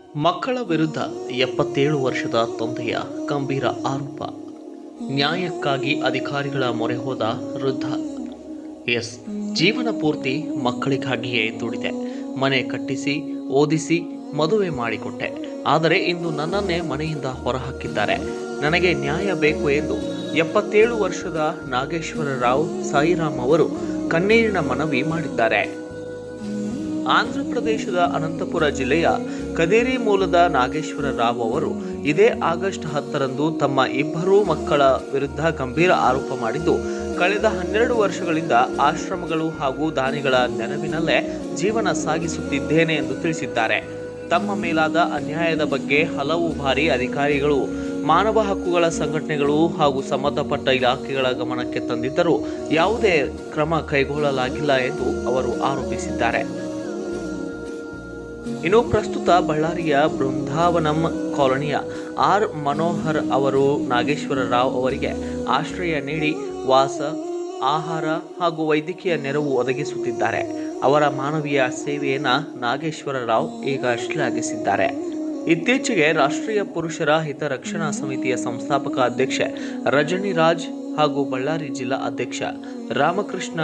ಮಕ್ಕಳ ವಿರುದ್ಧ 77 ವರ್ಷದ ತಂದೆಯ ಗಂಭೀರ ಆರೋಪ. ನ್ಯಾಯಕ್ಕಾಗಿ ಅಧಿಕಾರಿಗಳ ಮೊರೆ ಹೋದ ವೃದ್ಧ. ಎಸ್, ಜೀವನ ಪೂರ್ತಿ ಮಕ್ಕಳಿಗಾಗಿಯೇ ದುಡಿದೆ. ಮನೆ ಕಟ್ಟಿಸಿ, ಓದಿಸಿ, ಮದುವೆ ಮಾಡಿಕೊಟ್ಟೆ. ಆದರೆ ಇಂದು ನನ್ನನ್ನೇ ಮನೆಯಿಂದ ಹೊರಹಾಕಿದ್ದಾರೆ. ನನಗೆ ನ್ಯಾಯ ಬೇಕು ಎಂದು 77 ವರ್ಷದ ನಾಗೇಶ್ವರರಾವ್ ಸಾಯಿರಾಮ್ ಅವರು ಕಣ್ಣೀರಿನ ಮನವಿ ಮಾಡಿದ್ದಾರೆ. ಆಂಧ್ರಪ್ರದೇಶದ ಅನಂತಪುರ ಜಿಲ್ಲೆಯ ಕದೇರಿ ಮೂಲದ ನಾಗೇಶ್ವರ ರಾವ್ ಅವರು ಇದೇ ಆಗಸ್ಟ್ 10ರಂದು ತಮ್ಮ ಇಬ್ಬರೂ ಮಕ್ಕಳ ವಿರುದ್ಧ ಗಂಭೀರ ಆರೋಪ ಮಾಡಿದ್ದು, ಕಳೆದ 12 ವರ್ಷಗಳಿಂದ ಆಶ್ರಮಗಳು ಹಾಗೂ ದಾನಿಗಳ ನೆರವಿನಲ್ಲೇ ಜೀವನ ಸಾಗಿಸುತ್ತಿದ್ದೇನೆ ಎಂದು ತಿಳಿಸಿದ್ದಾರೆ. ತಮ್ಮ ಮೇಲಾದ ಅನ್ಯಾಯದ ಬಗ್ಗೆ ಹಲವು ಬಾರಿ ಅಧಿಕಾರಿಗಳು, ಮಾನವ ಹಕ್ಕುಗಳ ಸಂಘಟನೆಗಳು ಹಾಗೂ ಸಂಬಂಧಪಟ್ಟ ಇಲಾಖೆಗಳ ಗಮನಕ್ಕೆ ತಂದಿದ್ದರೂ ಯಾವುದೇ ಕ್ರಮ ಕೈಗೊಳ್ಳಲಾಗಿಲ್ಲ ಎಂದು ಅವರು ಆರೋಪಿಸಿದ್ದಾರೆ. ಇನ್ನು ಪ್ರಸ್ತುತ ಬಳ್ಳಾರಿಯ ಬೃಂದಾವನಂ ಕಾಲೋನಿಯ ಆರ್ ಮನೋಹರ್ ಅವರು ನಾಗೇಶ್ವರ ರಾವ್ ಅವರಿಗೆ ಆಶ್ರಯ ನೀಡಿ ವಾಸ, ಆಹಾರ ಹಾಗೂ ವೈದ್ಯಕೀಯ ನೆರವು ಒದಗಿಸುತ್ತಿದ್ದಾರೆ. ಅವರ ಮಾನವೀಯ ಸೇವೆಯನ್ನು ನಾಗೇಶ್ವರ ರಾವ್ ಈಗ ಶ್ಲಾಘಿಸಿದ್ದಾರೆ. ಇತ್ತೀಚೆಗೆ ರಾಷ್ಟ್ರೀಯ ಪುರುಷರ ಹಿತರಕ್ಷಣಾ ಸಮಿತಿಯ ಸಂಸ್ಥಾಪಕ ಅಧ್ಯಕ್ಷೆ ರಜನಿ ರಾಜ್ ಹಾಗೂ ಬಳ್ಳಾರಿ ಜಿಲ್ಲಾ ಅಧ್ಯಕ್ಷ ರಾಮಕೃಷ್ಣ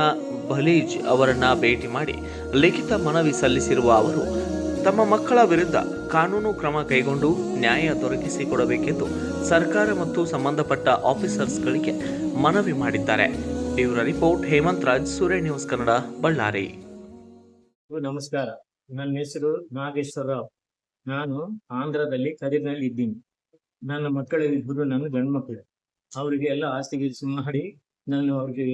ಬಲೀಜ್ ಅವರನ್ನ ಭೇಟಿ ಮಾಡಿ ಲಿಖಿತ ಮನವಿ ಸಲ್ಲಿಸಿರುವ ಅವರು ತಮ್ಮ ಮಕ್ಕಳ ವಿರುದ್ಧ ಕಾನೂನು ಕ್ರಮ ಕೈಗೊಂಡು ನ್ಯಾಯ ದೊರಕಿಸಿಕೊಡಬೇಕೆಂದು ಸರ್ಕಾರ ಮತ್ತು ಸಂಬಂಧಪಟ್ಟ ಆಫೀಸರ್ಸ್ಗಳಿಗೆ ಮನವಿ ಮಾಡಿದ್ದಾರೆ. ಬ್ಯೂರೋ ರಿಪೋರ್ಟ್ ಹೇಮಂತ್ ರಾಜ್, ಸೂರ್ಯ ನ್ಯೂಸ್ ಕನ್ನಡ, ಬಳ್ಳಾರಿ. ನಮಸ್ಕಾರ, ನನ್ನ ಹೆಸರು ನಾಗೇಶ್ವರ ರಾವ್. ನಾನು ಆಂಧ್ರದಲ್ಲಿ ಕದಿರಿನಲ್ಲಿ ಇದ್ದೀನಿ. ನನ್ನ ಮಕ್ಕಳಿಬ್ಬರು ನನ್ನ ಗಂಡು ಮಕ್ಕಳು. ಅವರಿಗೆ ಎಲ್ಲ ಆಸ್ತಿ ಗಿಸ್ತಿ ಮಾಡಿ ನಾನು ಅವ್ರಿಗೆ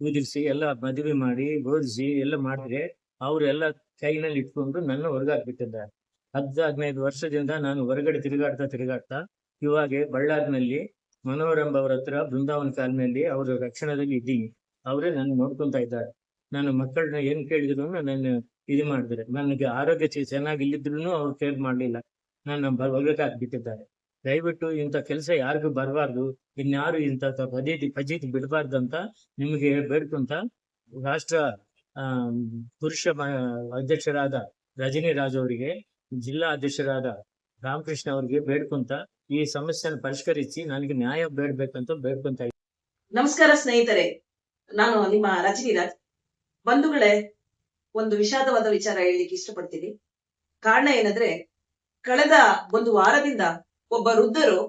ಕುದಿರಿಸಿ ಎಲ್ಲ ಮದುವೆ ಮಾಡಿ ಓದಿಸಿ ಎಲ್ಲ ಮಾಡಿದ್ರೆ ಅವರೆಲ್ಲ ಕೈನಲ್ಲಿ ಇಟ್ಕೊಂಡು ನನ್ನ ಹೊರಗಾಕ್ಬಿಟ್ಟಿದ್ದಾರೆ. 15 ವರ್ಷದಿಂದ ನಾನು ಹೊರಗಡೆ ತಿರುಗಾಡ್ತಾ ಇವಾಗ ಬಳ್ಳಾರಿನಲ್ಲಿ ಮನೋರಂಭ ಅವ್ರ ಹತ್ರ ಬೃಂದಾವನ ಕಾಲದಲ್ಲಿ ಅವರ ರಕ್ಷಣೆಯಲ್ಲಿ ಇದ್ದೀನಿ. ಅವರೇ ನನ್ನ ನೋಡ್ಕೊಂತ ಇದ್ದಾರೆ. ನನ್ನ ಮಕ್ಕಳನ್ನ ಏನ್ ಕೇಳಿದ್ರು ನನ್ನ ಇದು ಮಾಡಿದ್ರೆ, ನನಗೆ ಆರೋಗ್ಯ ಚೆನ್ನಾಗಿಲ್ಲಿದ್ರು ಅವ್ರು ಕೇರ್ ಮಾಡ್ಲಿಲ್ಲ, ನನ್ನ ಹೊರಗಾಕ್ಬಿಟ್ಟಿದ್ದಾರೆ. ದಯವಿಟ್ಟು ಇಂಥ ಕೆಲಸ ಯಾರಿಗೂ ಬರಬಾರ್ದು, ಇನ್ಯಾರು ಇಂಥ ಫಜೀತಿ ಬಿಡಬಾರ್ದು ಅಂತ ನಿಮಗೆ ಬೇಡ್ಕೊಂತ ರಾಷ್ಟ್ರ ಪುರುಷ ಅಧ್ಯಕ್ಷರಾದ ರಜನಿ ರಾಜ್ ಅವರಿಗೆ, ಜಿಲ್ಲಾ ಅಧ್ಯಕ್ಷರಾದ ರಾಮಕೃಷ್ಣ ಅವರಿಗೆ ಬೇಡ್ಕೊಂತ ಈ ಸಮಸ್ಯೆಯನ್ನು ಪರಿಷ್ಕರಿಸಿ ನನಗೆ ನ್ಯಾಯ ಬೇಡ್ಬೇಕಂತ ಬೇಡ್ಕೊಂತ ಇದ್ದೀನಿ. ನಮಸ್ಕಾರ ಸ್ನೇಹಿತರೆ, ನಾನು ನಿಮ್ಮ ರಜನಿ ರಾಜ್. ಬಂಧುಗಳೇ, ಒಂದು ವಿಷಾದವಾದ ವಿಚಾರ ಹೇಳಲಿಕ್ಕೆ ಇಷ್ಟಪಡ್ತೀನಿ. ಕಾರಣ ಏನಂದ್ರೆ, ಕಳೆದ ಒಂದು ವಾರದಿಂದ ಒಬ್ಬ ವೃದ್ಧರು,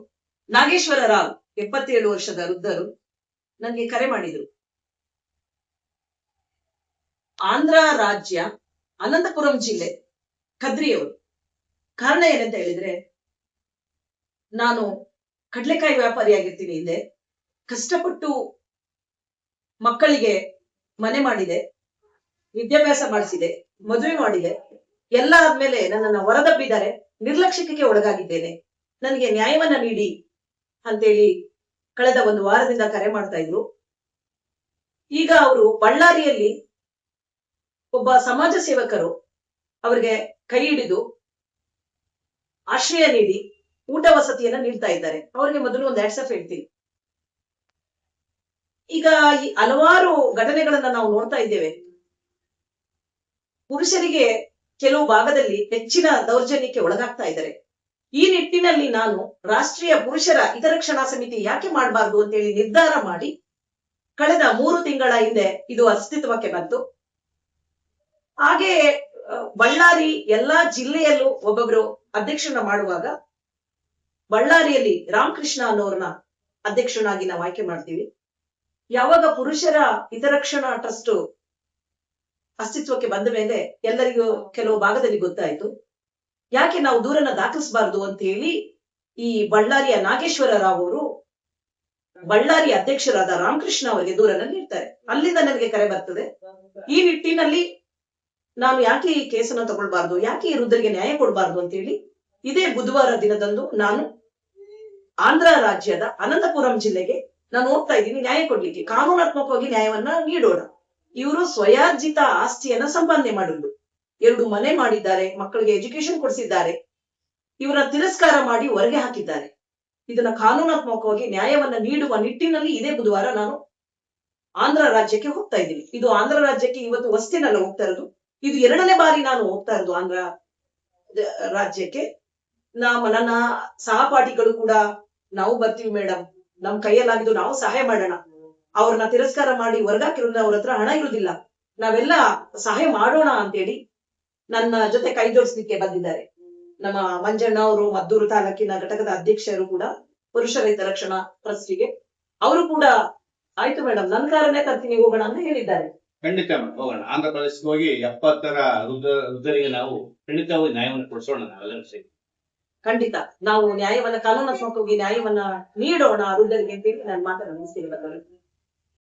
ನಾಗೇಶ್ವರ ರಾವ್ 77 ವರ್ಷದ ವೃದ್ಧರು ನನಗೆ ಕರೆ ಮಾಡಿದ್ರು. ಆಂಧ್ರ ರಾಜ್ಯ ಅನಂತಪುರಂ ಜಿಲ್ಲೆ ಕದ್ರಿಯವರು. ಕಾರಣ ಏನಂತ ಹೇಳಿದ್ರೆ, ನಾನು ಕಡ್ಲೆಕಾಯಿ ವ್ಯಾಪಾರಿಯಾಗಿರ್ತೀನಿ. ಹಿಂದೆ ಕಷ್ಟಪಟ್ಟು ಮಕ್ಕಳಿಗೆ ಮನೆ ಮಾಡಿದೆ, ವಿದ್ಯಾಭ್ಯಾಸ ಮಾಡಿಸಿದೆ, ಮದುವೆ ಮಾಡಿದೆ. ಎಲ್ಲ ಆದ್ಮೇಲೆ ನನ್ನನ್ನು ಹೊರದಬ್ಬಿದ್ದಾರೆ. ನಿರ್ಲಕ್ಷ್ಯಕ್ಕೆ ಒಳಗಾಗಿದ್ದೇನೆ, ನನಗೆ ನ್ಯಾಯವನ್ನ ನೀಡಿ ಅಂತೇಳಿ ಕಳೆದ ಒಂದು ವಾರದಿಂದ ಕರೆ ಮಾಡ್ತಾ ಇದ್ರು. ಈಗ ಅವರು ಬಳ್ಳಾರಿಯಲ್ಲಿ ಒಬ್ಬ ಸಮಾಜ ಸೇವಕರು ಅವರಿಗೆ ಕೈ ಹಿಡಿದು ಆಶ್ರಯ ನೀಡಿ ಊಟ ವಸತಿಯನ್ನ ನೀಡ್ತಾ ಇದ್ದಾರೆ. ಅವರಿಗೆ ಮೊದಲು ಒಂದು ಹ್ಯಾಟ್ಸ್ ಆಫ್ ಹೇಳ್ತೀನಿ. ಈಗ ಈ ಹಲವಾರು ಘಟನೆಗಳನ್ನ ನಾವು ನೋಡ್ತಾ ಇದ್ದೇವೆ. ಪುರುಷರಿಗೆ ಕೆಲವು ಭಾಗದಲ್ಲಿ ಹೆಚ್ಚಿನ ದೌರ್ಜನ್ಯಕ್ಕೆ ಒಳಗಾಗ್ತಾ ಇದ್ದಾರೆ. ಈ ನಿಟ್ಟಿನಲ್ಲಿ ನಾನು ರಾಷ್ಟ್ರೀಯ ಪುರುಷರ ಹಿತರಕ್ಷಣಾ ಸಮಿತಿ ಯಾಕೆ ಮಾಡಬಾರ್ದು ಅಂತೇಳಿ ನಿರ್ಧಾರ ಮಾಡಿ ಕಳೆದ 3 ತಿಂಗಳ ಹಿಂದೆ ಇದು ಅಸ್ತಿತ್ವಕ್ಕೆ ಬಂತು. ಹಾಗೆ ಬಳ್ಳಾರಿ ಎಲ್ಲಾ ಜಿಲ್ಲೆಯಲ್ಲೂ ಒಬ್ಬೊಬ್ರು ಅಧ್ಯಕ್ಷರನ್ನ ಮಾಡುವಾಗ ಬಳ್ಳಾರಿಯಲ್ಲಿ ರಾಮಕೃಷ್ಣ ಅನ್ನೋರ್ನ ಅಧ್ಯಕ್ಷನಾಗಿ ನಾವು ಆಯ್ಕೆ ಮಾಡ್ತೀವಿ. ಯಾವಾಗ ಪುರುಷರ ಹಿತರಕ್ಷಣಾ ಟ್ರಸ್ಟ್ ಅಸ್ತಿತ್ವಕ್ಕೆ ಬಂದ ಮೇಲೆ ಎಲ್ಲರಿಗೂ ಕೆಲವು ಭಾಗದಲ್ಲಿ ಗೊತ್ತಾಯ್ತು, ಯಾಕೆ ನಾವು ದೂರನ್ನ ದಾಖಲಿಸಬಾರ್ದು ಅಂತ ಹೇಳಿ ಈ ಬಳ್ಳಾರಿಯ ನಾಗೇಶ್ವರ ರಾವ್ ಅವರು ಬಳ್ಳಾರಿ ಅಧ್ಯಕ್ಷರಾದ ರಾಮಕೃಷ್ಣ ಅವರಿಗೆ ದೂರನ್ನ ನೀಡ್ತಾರೆ. ಅಲ್ಲಿಂದ ನನಗೆ ಕರೆ ಬರ್ತದೆ. ಈ ನಿಟ್ಟಿನಲ್ಲಿ ನಾನು ಯಾಕೆ ಈ ಕೇಸನ್ನ ತಗೊಳ್ಬಾರ್ದು, ಯಾಕೆ ಈ ವೃದ್ಧರಿಗೆ ನ್ಯಾಯ ಕೊಡಬಾರ್ದು ಅಂತ ಹೇಳಿ ಇದೇ ಬುಧವಾರ ದಿನದಂದು ನಾನು ಆಂಧ್ರ ರಾಜ್ಯದ ಅನಂತಪುರಂ ಜಿಲ್ಲೆಗೆ ನಾನು ಹೋಗ್ತಾ ಇದ್ದೀನಿ ನ್ಯಾಯ ಕೊಡ್ಲಿಕ್ಕೆ. ಕಾನೂನಾತ್ಮಕವಾಗಿ ನ್ಯಾಯವನ್ನ ನೀಡೋಣ. ಇವರು ಸ್ವಯಾರ್ಜಿತ ಆಸ್ತಿಯನ್ನ ಸಂಪಾದನೆ ಮಾಡಿದ್ರು. 2 ಮನೆ ಮಾಡಿದ್ದಾರೆ, ಮಕ್ಕಳಿಗೆ ಎಜುಕೇಶನ್ ಕೊಡಿಸಿದ್ದಾರೆ. ಇವರ ತಿರಸ್ಕಾರ ಮಾಡಿ ಹೊರಗೆ ಹಾಕಿದ್ದಾರೆ. ಇದನ್ನ ಕಾನೂನಾತ್ಮಕವಾಗಿ ನ್ಯಾಯವನ್ನ ನೀಡುವ ನಿಟ್ಟಿನಲ್ಲಿ ಇದೇ ಬುಧವಾರ ನಾನು ಆಂಧ್ರ ರಾಜ್ಯಕ್ಕೆ ಹೋಗ್ತಾ ಇದ್ದೀನಿ. ಇದು ಆಂಧ್ರ ರಾಜ್ಯಕ್ಕೆ ಇವತ್ತು ವಸ್ತಿನಲ್ಲ ಹೋಗ್ತಾ ಇರೋದು, ಇದು 2ನೇ ಬಾರಿ ನಾನು ಹೋಗ್ತಾ ಇರೋದು ಆಂಧ್ರ ರಾಜ್ಯಕ್ಕೆ ನನ್ನ ಸಹಪಾಠಿಗಳು ಕೂಡ ನಾವು ಬರ್ತೀವಿ ಮೇಡಮ್, ನಮ್ ಕೈಯಲ್ಲಾಗಿದ್ದು ನಾವು ಸಹಾಯ ಮಾಡೋಣ, ಅವ್ರನ್ನ ತಿರಸ್ಕಾರ ಮಾಡಿ ಹೊರಗಾಕಿರೋದ್ರಿಂದ ಅವ್ರ ಹತ್ರ ಹಣ ಇರುವುದಿಲ್ಲ, ನಾವೆಲ್ಲ ಸಹಾಯ ಮಾಡೋಣ ಅಂತೇಳಿ ನನ್ನ ಜೊತೆ ಕೈ ಜೋಡಿಸ್ಲಿಕ್ಕೆ ಬಂದಿದ್ದಾರೆ. ನಮ್ಮ ಮಂಜಣ್ಣ ಅವರು ಮದ್ದೂರು ತಾಲೂಕಿನ ಘಟಕದ ಅಧ್ಯಕ್ಷರು ಕೂಡ ಪುರುಷರ ಹಿತರಕ್ಷಣಾ ಟ್ರಸ್ಟಿಗೆ, ಅವರು ಕೂಡ ಆಯ್ತು ಮೇಡಮ್ ನನ್ನ ಕಾರನ್ನೇ ತರ್ತೀನಿ ಹೋಗೋಣ ಅಂತ ಹೇಳಿದ್ದಾರೆ. ಖಂಡಿತ ಹೋಗೋಣ. ಆಂಧ್ರ ಪ್ರದೇಶಕ್ಕೆ ಹೋಗಿ 70ರ ವೃದ್ಧರಿಗೆ ನಾವು ಖಂಡಿತವಾಗಿ ನ್ಯಾಯವನ್ನು ಕೊಡಿಸೋಣ. ನಾವೆಲ್ಲರೂ ಸೇರಿ ಖಂಡಿತ ನಾವು ನ್ಯಾಯವನ್ನ ಕಾನೂನಾತ್ಮಕವಾಗಿ ನ್ಯಾಯವನ್ನ ನೀಡೋಣ ವೃದ್ಧರಿಗೆ ಅಂತೇಳಿ ನಾನು ಮಾತನ್ನ ಮುಗಿಸ್ತೀನಿ.